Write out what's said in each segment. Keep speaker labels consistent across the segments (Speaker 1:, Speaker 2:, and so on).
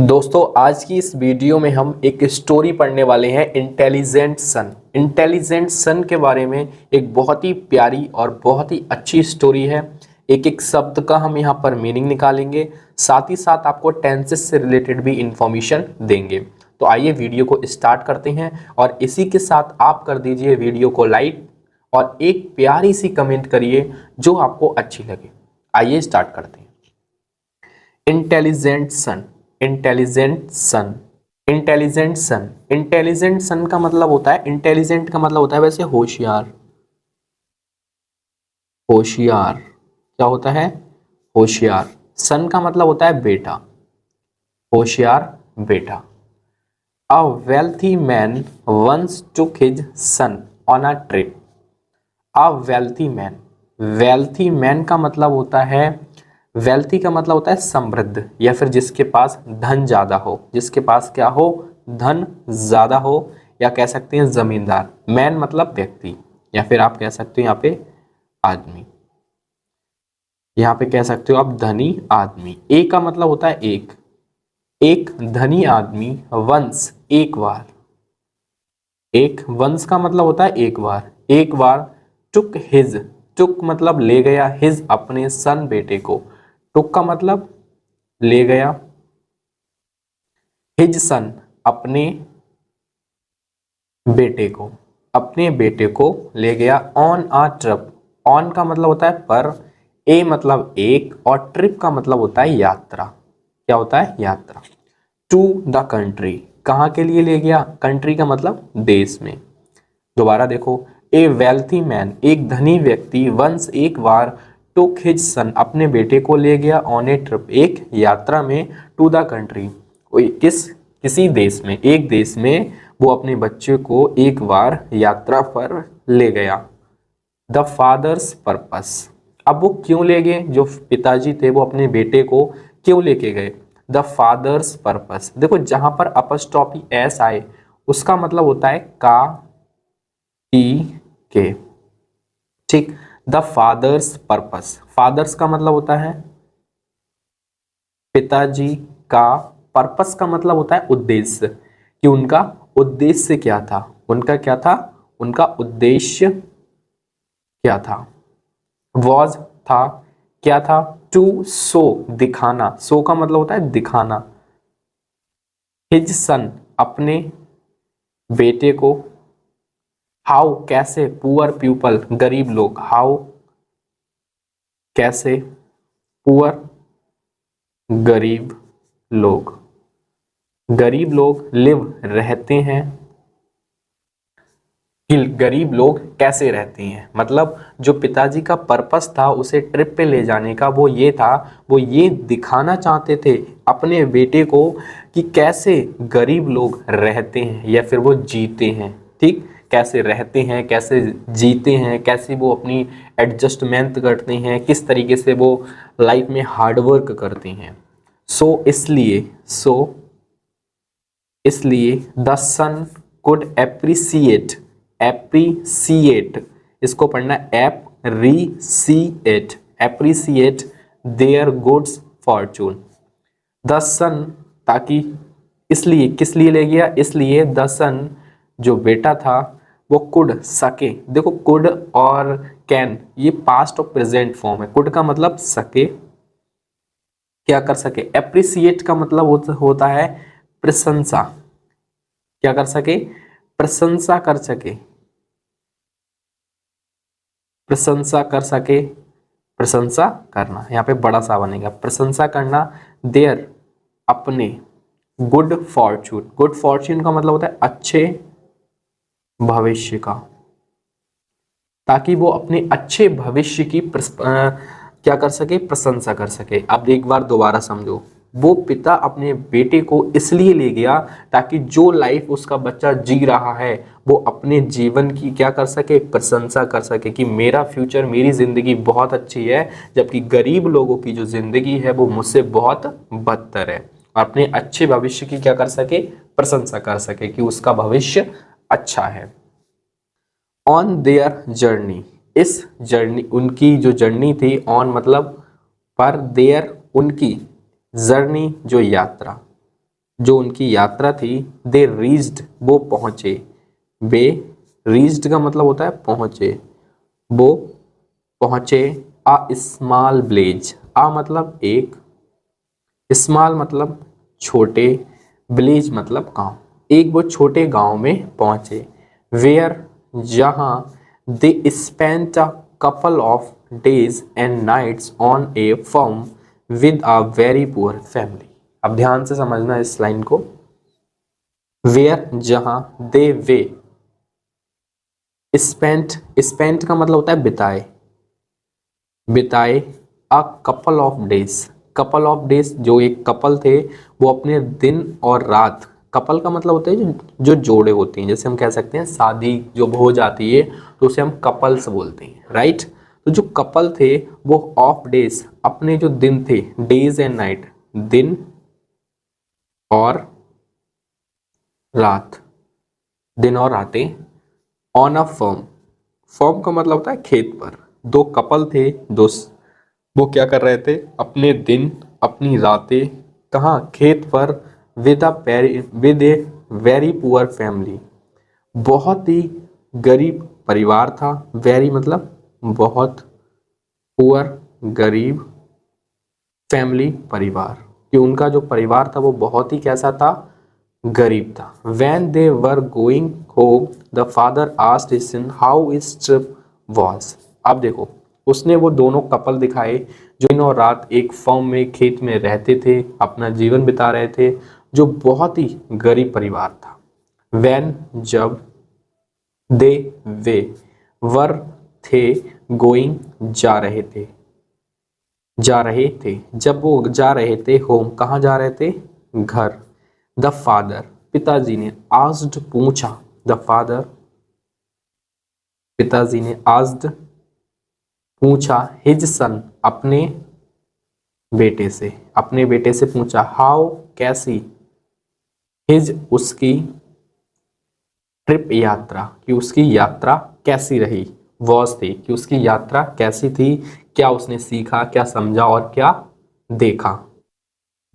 Speaker 1: दोस्तों आज की इस वीडियो में हम एक स्टोरी पढ़ने वाले हैं इंटेलिजेंट सन। इंटेलिजेंट सन के बारे में एक बहुत ही प्यारी और बहुत ही अच्छी स्टोरी है। एक एक शब्द का हम यहाँ पर मीनिंग निकालेंगे, साथ ही साथ आपको टेंसेस से रिलेटेड भी इंफॉर्मेशन देंगे। तो आइए वीडियो को स्टार्ट करते हैं और इसी के साथ आप कर दीजिए वीडियो को लाइक और एक प्यारी सी कमेंट करिए जो आपको अच्छी लगे। आइए स्टार्ट करते हैं। इंटेलिजेंट सन। इंटेलिजेंट सन। इंटेलिजेंट सन। इंटेलिजेंट सन का मतलब होता है, इंटेलिजेंट का मतलब होता है वैसे होशियार। होशियार क्या होता है? होशियार। सन का मतलब होता है बेटा, होशियार बेटा। A wealthy man once took his son on a trip. A wealthy man. Wealthy man का मतलब होता है, वेल्थी का मतलब होता है समृद्ध या फिर जिसके पास धन ज्यादा हो, जिसके पास क्या हो? धन ज्यादा हो, या कह सकते हैं जमींदार। मैन मतलब व्यक्ति, या फिर आप कह सकते हो यहाँ पे आदमी। यहाँ पे कह सकते हो आप धनी आदमी। ए का मतलब होता है एक, एक धनी आदमी। वंस एक बार। एक वंस का मतलब होता है एक बार, एक बार। टुक हिज, टुक मतलब ले गया, हिज अपने सन बेटे को। टुक का मतलब ले गया, हिज सन अपने बेटे को, अपने बेटे को ले गया ऑन अ ट्रिप। ऑन का मतलब होता है पर, ए मतलब एक, और ट्रिप का मतलब होता है यात्रा। क्या होता है? यात्रा। टू द कंट्री, कहाँ के लिए ले गया? कंट्री का मतलब देश में। दोबारा देखो, ए वेल्थी मैन एक धनी व्यक्ति, वंस एक बार, टुक हिज सन अपने बेटे को ले गया ऑन ए ट्रिप एक यात्रा में, टू द कंट्री किसी देश में, एक देश में वो अपने बच्चे को एक बार यात्रा पर ले गया। The father's purpose. अब वो क्यों ले गए? जो पिताजी थे वो अपने बेटे को क्यों लेके गए? The father's purpose. देखो जहां पर अपस्ट्रॉफी एस आए उसका मतलब होता है का ई के, ठीक। द फादर्स पर्पस, फादर्स का मतलब होता है पिताजी का, पर्पस का मतलब होता है उद्देश्य, कि उनका उद्देश्य क्या था, उनका क्या था, उनका उद्देश्य क्या था। वॉज था, क्या था? टू शो दिखाना, शो का मतलब होता है दिखाना। हिज सन अपने बेटे को। हाउ कैसे? पुअर पीपल गरीब लोग। हाउ कैसे? पुअर गरीब लोग, गरीब लोग लिव रहते हैं। कि गरीब लोग कैसे रहते हैं, मतलब जो पिताजी का पर्पस था उसे ट्रिप पे ले जाने का, वो ये था, वो ये दिखाना चाहते थे अपने बेटे को कि कैसे गरीब लोग रहते हैं या फिर वो जीते हैं, ठीक। कैसे रहते हैं, कैसे जीते हैं, कैसे वो अपनी एडजस्टमेंट करते हैं, किस तरीके से वो लाइफ में हार्डवर्क करते हैं। इसलिए the son could appreciate, appreciate इसको पढ़ना appreciate, appreciate their goods fortune. The son, ताकि, इसलिए, किस लिए ले गया? इसलिए द सन जो बेटा था वो कुड सके। देखो कुड और कैन ये पास्ट और प्रेजेंट फॉर्म है। कुड का मतलब सके, क्या कर सके। एप्रिसिएट का मतलब होता है प्रशंसा, क्या कर सके? प्रशंसा कर सके, प्रशंसा कर सके, प्रशंसा करना, यहाँ पे बड़ा सा बनेगा प्रशंसा करना। देयर अपने, गुड फॉर्चून, गुड फॉर्चून का मतलब होता है अच्छे भविष्य का, ताकि वो अपने अच्छे भविष्य की क्या कर सके? प्रशंसा कर सके। अब एक बार दोबारा समझो, वो पिता अपने बेटे को इसलिए ले गया ताकि जो लाइफ उसका बच्चा जी रहा है वो अपने जीवन की क्या कर सके? प्रशंसा कर सके कि मेरा फ्यूचर, मेरी जिंदगी बहुत अच्छी है, जबकि गरीब लोगों की जो जिंदगी है वो मुझसे बहुत बदतर है। और अपने अच्छे भविष्य की क्या कर सके? प्रशंसा कर सके कि उसका भविष्य अच्छा है। ऑन देयर जर्नी, इस जर्नी, उनकी जो जर्नी थी, ऑन मतलब पर, देयर उनकी, जर्नी जो यात्रा, जो उनकी यात्रा थी, दे रीच्ड, वो पहुंचे, वे रीच्ड का मतलब होता है पहुंचे, वो पहुंचे अ स्मॉल विलेज, आ मतलब एक, स्मॉल मतलब छोटे, विलेज मतलब गांव, एक वो छोटे गांव में पहुंचे, वेयर जहां they spent a couple of days and nights on a farm with a very poor family. अब ध्यान से समझना इस लाइन को, वेयर जहां दे वे, स्पेंट, स्पेंट का मतलब होता है बिताए, बिताए अ couple of days, couple of days, जो एक कपल थे वो अपने दिन और रात, कपल का मतलब होता है जो जोड़े होते हैं, जैसे हम कह सकते हैं शादी जो हो जाती है तो उसे हम कपल्स बोलते हैं, राइट। तो जो कपल थे वो ऑफ डेज, अपने जो दिन थे, डेज एंड नाइट, दिन और रात, दिन और रातें, ऑन अ फर्म, फर्म का मतलब होता है खेत पर, दो कपल थे, दो, वो क्या कर रहे थे, अपने दिन अपनी रातें कहाँ, खेत पर, with a very poor family, बहुत ही गरीब परिवार था, वेरी मतलब बहुत, पुअर गरीब, फैमिली परिवार, कि उनका जो परिवार था वो बहुत ही कैसा था, गरीब था। When they were going home, the father asked his son how his trip was। अब देखो, उसने वो दोनों कपल दिखाए जो दिन और रात एक फॉर्म में खेत में रहते थे, अपना जीवन बिता रहे थे, जो बहुत ही गरीब परिवार था। When जब, they वे, वर थे, गोइंग जा रहे थे, जा रहे थे, जब वो जा रहे थे होम, कहाँ जा रहे थे, घर। द फादर, पिताजी ने, आस्ड पूछा, द फादर, पिताजी ने, आस्ड पूछा, हिज सन, अपने बेटे से, अपने बेटे से पूछा, हाउ कैसी, हिज उसकी, ट्रिप यात्रा, कि उसकी यात्रा कैसी रही, वॉज थी, कि उसकी यात्रा कैसी थी, क्या उसने सीखा, क्या समझा और क्या देखा।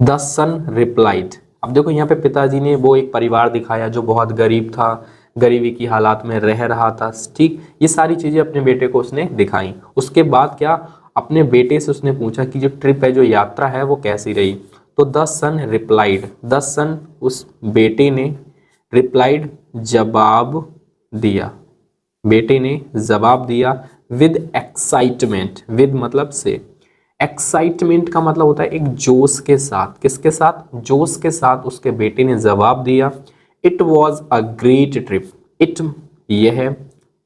Speaker 1: द सन रिप्लाइड, अब देखो यहाँ पे पिताजी ने वो एक परिवार दिखाया जो बहुत गरीब था, गरीबी की हालात में रह रहा था, ठीक, ये सारी चीजें अपने बेटे को उसने दिखाई। उसके बाद क्या, अपने बेटे से उसने पूछा कि जो ट्रिप है, जो यात्रा है वो कैसी रही। तो द सन रिप्लाइड, द सन उस बेटे ने, रिप्लाइड जवाब दिया, बेटे ने जवाब दिया, विद एक्साइटमेंट, विद मतलब से, एक्साइटमेंट का मतलब होता है एक जोश के साथ, किसके साथ, जोश के साथ उसके बेटे ने जवाब दिया। It was a great trip, it यह,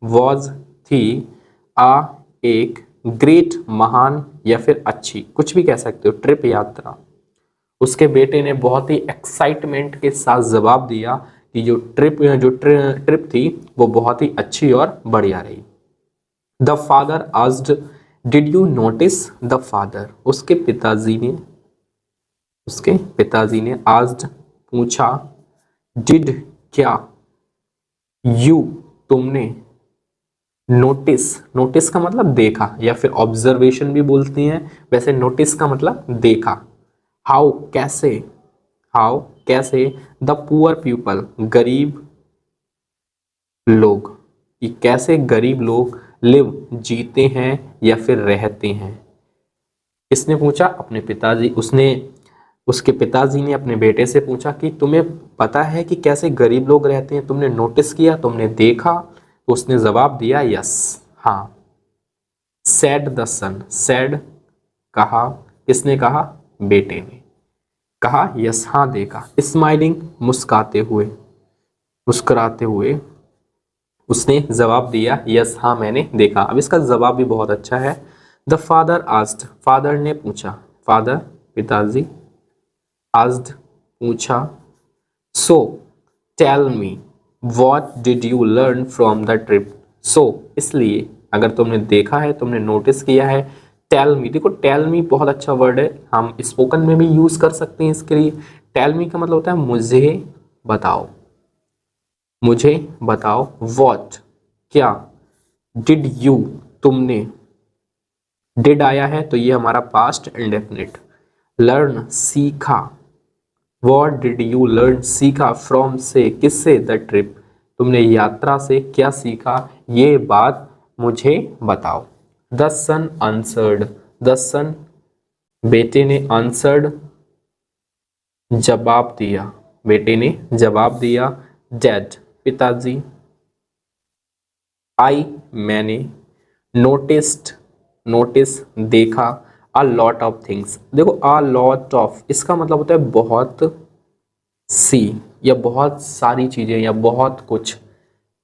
Speaker 1: वॉज थी, आ एक, ग्रेट महान या फिर अच्छी, कुछ भी कह सकते हो, ट्रिप यात्रा। उसके बेटे ने बहुत ही एक्साइटमेंट के साथ जवाब दिया कि जो ट्रिप थी वो बहुत ही अच्छी और बढ़िया रही। The father asked, did you notice, the father, उसके पिताजी ने आस्क्ड पूछा, डिड क्या, यू तुमने, नोटिस, नोटिस का मतलब देखा या फिर ऑब्जर्वेशन भी बोलती हैं, वैसे नोटिस का मतलब देखा। हाउ कैसे, हाउ कैसे, द पुअर पीपल, गरीब लोग, कि कैसे गरीब लोग, लिव जीते हैं या फिर रहते हैं। किसने पूछा, अपने पिताजी, उसने, उसके पिताजी ने अपने बेटे से पूछा कि तुम्हें पता है कि कैसे गरीब लोग रहते हैं, तुमने नोटिस किया, तुमने देखा। तो उसने जवाब दिया, यस, हाँ। सैड द सन, सैड कहा, किसने कहा, बेटे ने कहा, यस हाँ देखा। स्माइलिंग मुस्कुराते हुए, मुस्कुराते हुए उसने जवाब दिया, यस हाँ मैंने देखा। अब इसका जवाब भी बहुत अच्छा है। द फादर आस्क्ड, फादर ने पूछा, फादर पिताजी, आस्क्ड पूछा, so tell me what did you learn from the trip. So इसलिए, अगर तुमने देखा है, तुमने नोटिस किया है, टेल मी, देखो टेल मी बहुत अच्छा वर्ड है, हम स्पोकन में भी यूज कर सकते हैं इसके लिए। टेल मी का मतलब होता है मुझे बताओ, मुझे बताओ, व्हाट क्या, डिड यू तुमने, डिड आया है तो ये हमारा पास्ट इंडेफिनिट, लर्न सीखा, व्हाट डिड यू लर्न, सीखा, फ्रॉम से, किससे, द ट्रिप, तुमने यात्रा से क्या सीखा, ये बात मुझे बताओ। The sun answered, the son बेटे ने, आंसर्ड जवाब दिया, बेटे ने जवाब दिया, डैड पिताजी, आई मैंने, नोटिस्ड नोटिस देखा, अ लॉट ऑफ थिंग्स। देखो अ लॉट ऑफ इसका मतलब होता है बहुत सी या बहुत सारी चीजें या बहुत कुछ,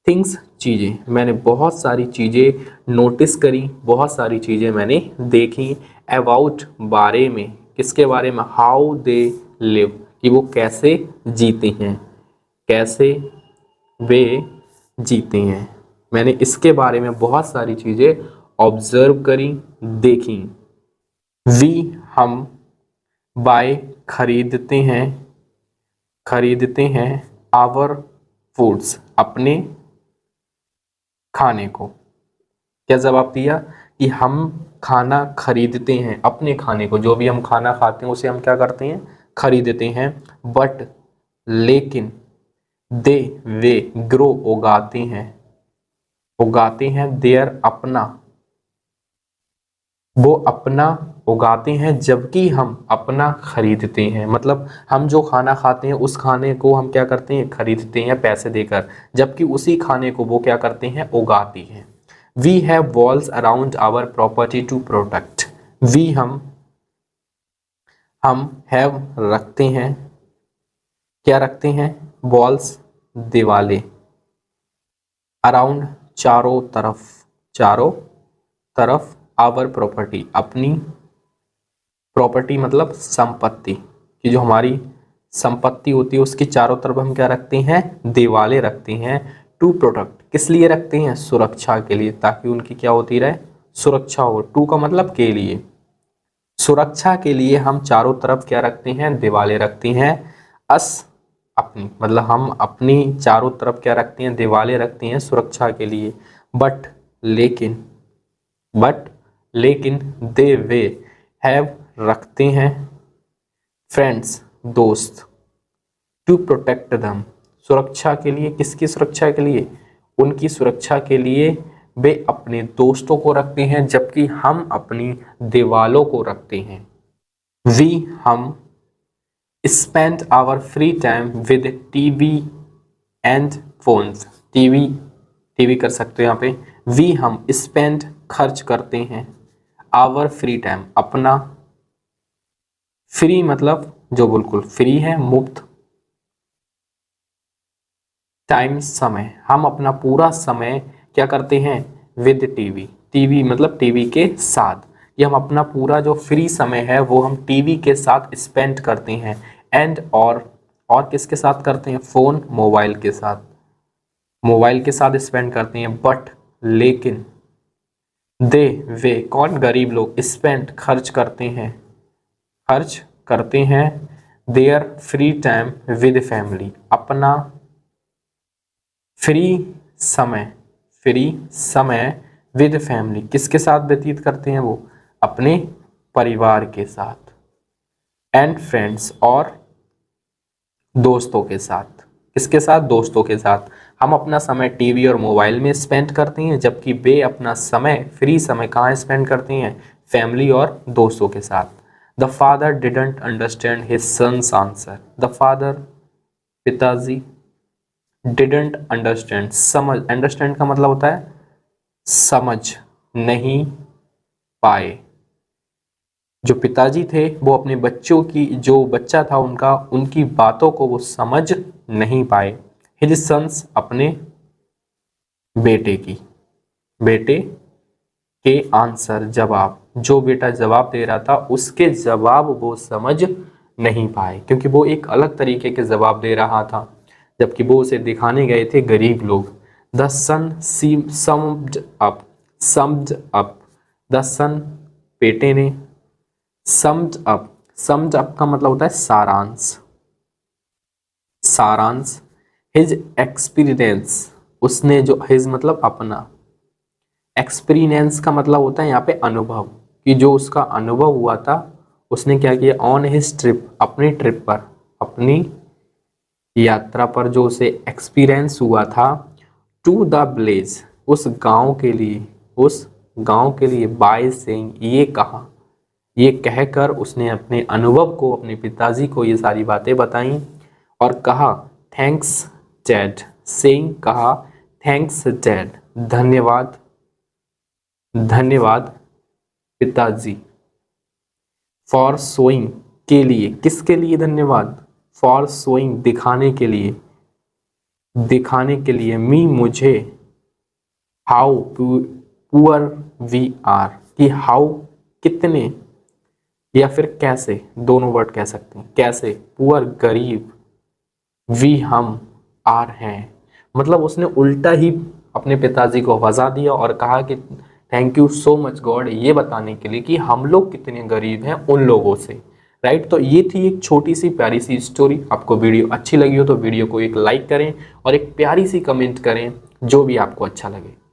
Speaker 1: थिंग्स चीजें, मैंने बहुत सारी चीजें नोटिस करी, बहुत सारी चीजें मैंने देखी, अबाउट बारे में, किसके बारे में, हाउ दे लिव, कि वो कैसे जीते हैं, कैसे वे जीते हैं, मैंने इसके बारे में बहुत सारी चीजें ऑब्जर्व करी, देखी। वी हम, बाय खरीदते हैं, खरीदते हैं, आवर फूड्स अपने खाने को, क्या जवाब दिया कि हम खाना खरीदते हैं, अपने खाने को, जो भी हम खाना खाते हैं उसे हम क्या करते हैं, खरीदते हैं। बट लेकिन, दे वे, ग्रो उगाते हैं, उगाते हैं, देयर अपना, वो अपना उगाते हैं, जबकि हम अपना खरीदते हैं, मतलब हम जो खाना खाते हैं उस खाने को हम क्या करते हैं, खरीदते हैं पैसे देकर, जबकि उसी खाने को वो क्या करते हैं, उगाती हैं। We have walls around our property to protect, we हम हैव रखते हैं, क्या रखते हैं, वॉल्स दीवाले, अराउंड चारों तरफ, चारों तरफ, आवर प्रॉपर्टी अपनी, प्रॉपर्टी मतलब संपत्ति, कि जो हमारी संपत्ति होती है उसके चारों तरफ हम क्या रखते हैं, दीवालें रखते हैं। टू प्रोटेक्ट किस लिए रखते हैं, सुरक्षा के लिए, ताकि उनकी क्या होती रहे, सुरक्षा हो। टू का मतलब के लिए, सुरक्षा के लिए हम चारों तरफ क्या रखते हैं, दीवालें रखते हैं। अस अपनी, मतलब हम अपनी चारों तरफ क्या रखते हैं, दीवालें रखते हैं सुरक्षा के लिए। बट लेकिन, बट लेकिन, दे वे हैव रखते हैं, फ्रेंड्स दोस्त, टू प्रोटेक्ट दम सुरक्षा के लिए, किसकी सुरक्षा के लिए, उनकी सुरक्षा के लिए वे अपने दोस्तों को रखते हैं, जबकि हम अपनी दीवालों को रखते हैं। वी हम spend our free time with TV and phones, TV TV कर सकते हो यहाँ पे। वी हम स्पेंड खर्च करते हैं, आवर फ्री टाइम अपना, फ्री मतलब जो बिल्कुल फ्री है, मुफ्त, टाइम समय, हम अपना पूरा समय क्या करते हैं, विद टीवी, टीवी मतलब टीवी के साथ, ये हम अपना पूरा जो फ्री समय है वो हम टीवी के साथ स्पेंड करते हैं। एंड और किसके साथ करते हैं, फोन मोबाइल के साथ, मोबाइल के साथ स्पेंड करते हैं। बट लेकिन, दे वे कौन, गरीब लोग, स्पेंड खर्च करते हैं, खर्च करते हैं, there free time with family अपना फ्री समय, फ्री समय विद फैमिली किसके साथ व्यतीत करते हैं, वो अपने परिवार के साथ। एंड फ्रेंड्स और दोस्तों के साथ, किसके साथ, दोस्तों के साथ। हम अपना समय टीवी और मोबाइल में स्पेंड करते हैं, जबकि वे अपना समय, फ्री समय कहाँ स्पेंड करते हैं, फैमिली और दोस्तों के साथ। The father didn't understand his son's answer, the father पिताजी, डिडंट अंडरस्टैंड समझ, अंडरस्टैंड का मतलब होता है समझ नहीं पाए, जो पिताजी थे वो अपने बच्चों की, जो बच्चा था उनका, उनकी बातों को वो समझ नहीं पाए। हिज सन्स अपने बेटे की, बेटे के आंसर जवाब, जो बेटा जवाब दे रहा था उसके जवाब वो समझ नहीं पाए, क्योंकि वो एक अलग तरीके के जवाब दे रहा था, जबकि वो उसे दिखाने गए थे गरीब लोग। The son summed up, summed up, the son बेटे ने, सम्ड अप, सम्ड अप का मतलब होता है सारांश, सारांश। हिज एक्सपीरियंस, उसने जो, हिज मतलब अपना, एक्सपीरियंस का मतलब होता है यहाँ पे अनुभव, कि जो उसका अनुभव हुआ था उसने क्या किया, ऑन हिज ट्रिप अपनी ट्रिप पर, अपनी यात्रा पर जो उसे एक्सपीरियंस हुआ था, टू द विलेज, उस गांव के लिए बाय सेइंग, ये कहा, ये कहकर उसने अपने अनुभव को, अपने पिताजी को ये सारी बातें बताई और कहा थैंक्स डैड, सेइंग, कहा थैंक्स डैड, धन्यवाद, धन्यवाद पिताजी, फॉर शोइंग, के लिए, किसके लिए धन्यवाद, फॉर शोइंग, दिखाने के लिए, मी, मुझे, हाउ पुअर वी आर, कि हाउ, कितने, या फिर कैसे, दोनों वर्ड कह सकते हैं, कैसे, पुअर, गरीब, वी, हम, आर, हैं। मतलब उसने उल्टा ही अपने पिताजी को वजह दिया और कहा कि thank you so much God, ये बताने के लिए कि हम लोग कितने गरीब हैं उन लोगों से, राइट। तो ये थी एक छोटी सी प्यारी सी स्टोरी। आपको वीडियो अच्छी लगी हो तो वीडियो को एक लाइक करें और एक प्यारी सी कमेंट करें, जो भी आपको अच्छा लगे।